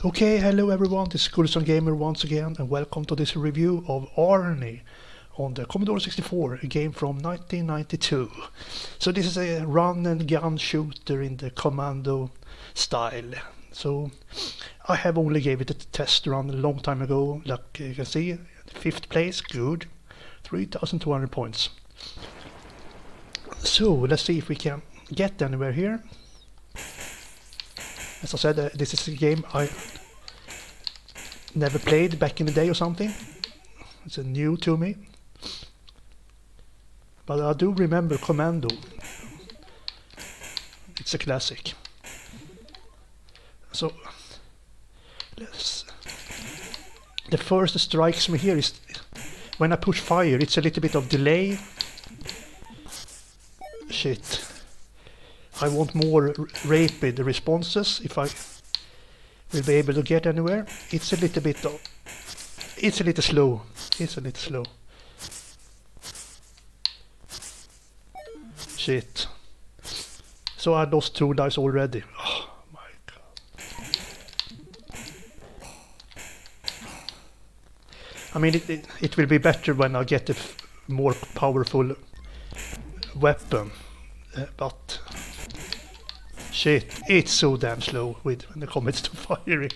Okay, hello everyone, this is Gulson Gamer once again, and welcome to this review of ARNIE on the Commodore 64, a game from 1992. So this is a run and gun shooter in the Commando style. So I have only gave it a test run a long time ago, like you can see, 5th place, good, 3,200 points. So let's see if we can get anywhere here. As I said, this is a game I never played back in the day or something. It's new to me. But I do remember Commando. It's a classic. So, the first that strikes me here is when I push fire, it's a little bit of delay. Shit. I want more rapid responses if I will be able to get anywhere. It's a little bit slow. It's a little slow. Shit. So I lost 2 lives already. Oh my god. I mean, it will be better when I get a more powerful weapon. But shit, it's so damn slow when it comes to firing.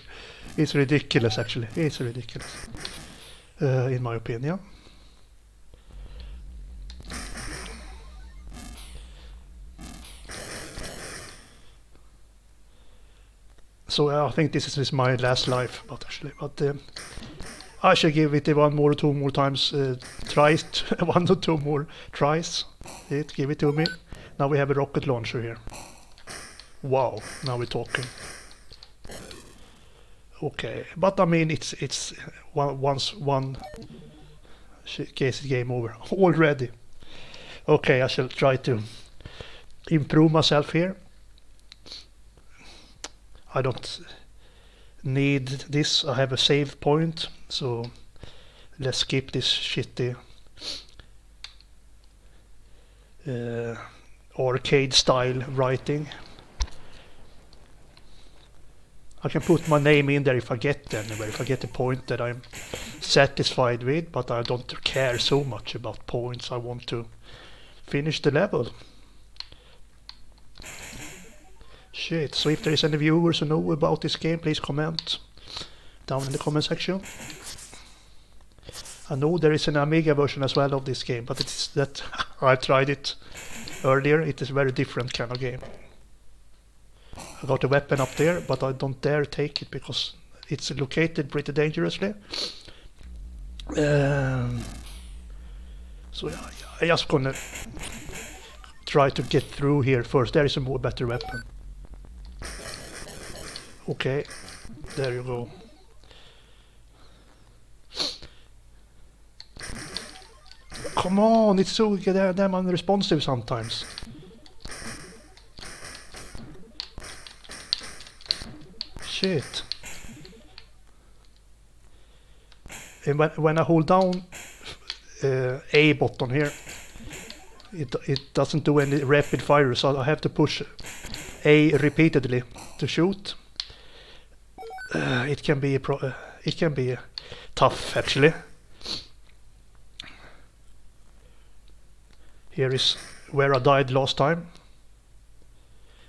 It's ridiculous, actually. It's ridiculous, in my opinion. So I think this is my last life, but I should give it 1 or 2 more times tries. 1 or 2 more tries. Give it to me. Now we have a rocket launcher here. Wow, now we're talking. Okay, but I mean it's once one case game over already. Okay, I shall try to improve myself here. I don't need this. I have a save point, so let's skip this shitty arcade style writing. I can put my name in there if I get anywhere, if I get a point that I'm satisfied with, but I don't care so much about points. I want to finish the level. Shit, so if there is any viewers who know about this game, please comment down in the comment section. I know there is an Amiga version as well of this game, but it's that I tried it earlier. It is a very different kind of game. I got a weapon up there, but I don't dare take it because it's located pretty dangerously. So I'm just gonna try to get through here first. There is a more better weapon. Okay, there you go. Come on, it's so damn unresponsive sometimes. Shit. And when I hold down A button here, it doesn't do any rapid fire, so I have to push A repeatedly to shoot. It can be tough, actually. Here is where I died last time.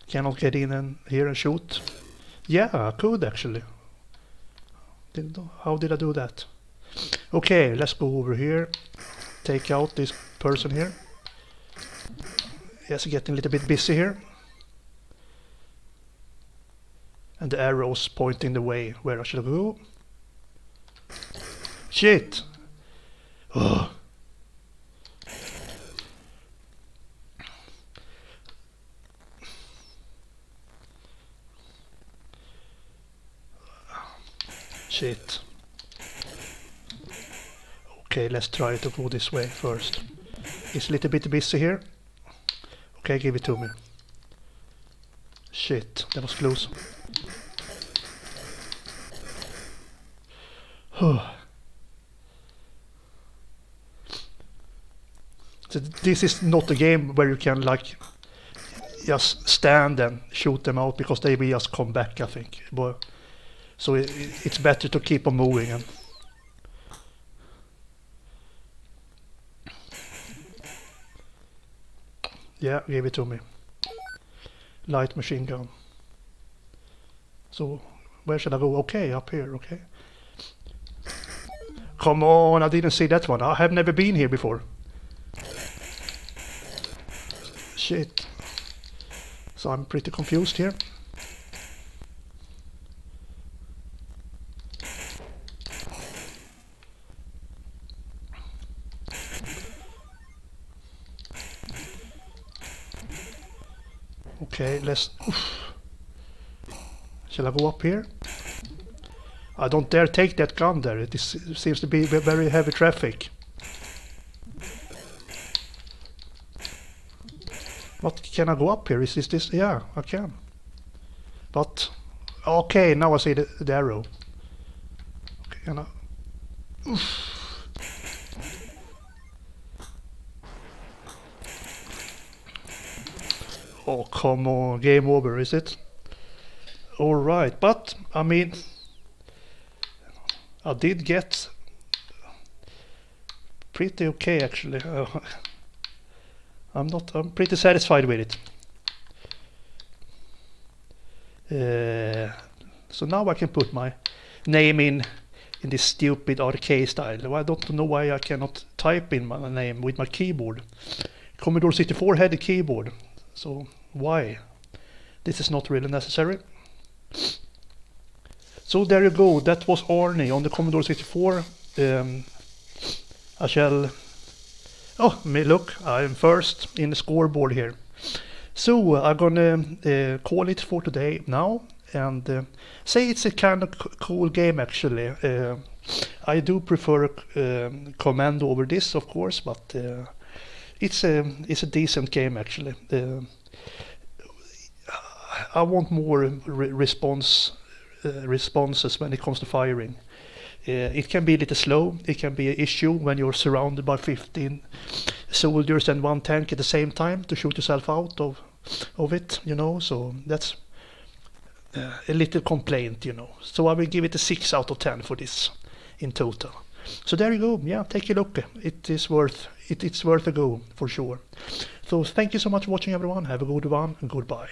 Cannot get in and here and shoot. Yeah, I could actually. How did I do that? Okay, let's go over here. Take out this person here. Yes, getting a little bit busy here. And the arrows pointing the way where I should go. Shit! Ugh. Shit. Okay, let's try to go this way first. It's a little bit busy here. Okay, give it to me. Shit, that was close. So this is not a game where you can like just stand and shoot them out because they will just come back, I think. But So it's better to keep on moving. And yeah, give it to me. Light machine gun. So where should I go? Okay, up here, okay. Come on, I didn't see that one. I have never been here before. Shit. So I'm pretty confused here. Okay, let's... Oof. Shall I go up here? I don't dare take that gun there. It seems to be very heavy traffic. What, can I go up here? Is this? Yeah, I can. But... Okay, now I see the arrow. Okay, and I... Oof. Oh, come on. Game over, is it? Alright, but, I mean... I did get... pretty okay, actually. I'm pretty satisfied with it. So now I can put my name in this stupid arcade style. I don't know why I cannot type in my name with my keyboard. Commodore 64 had a keyboard, so why? This is not really necessary. So there you go, that was ARNIE on the Commodore 64. I shall... Oh, look, I'm first in the scoreboard here. So I'm gonna call it for today now, and say it's a kind of cool game actually. I do prefer Commando over this, of course, but it's a decent game actually. I want more responses when it comes to firing. It can be a little slow, it can be an issue when you're surrounded by 15 soldiers and one tank at the same time to shoot yourself out of it, you know, so that's a little complaint, you know. So I will give it a 6 out of 10 for this in total. So there you go, yeah, take a look. It's worth a go for sure. So thank you so much for watching everyone, have a good one and goodbye.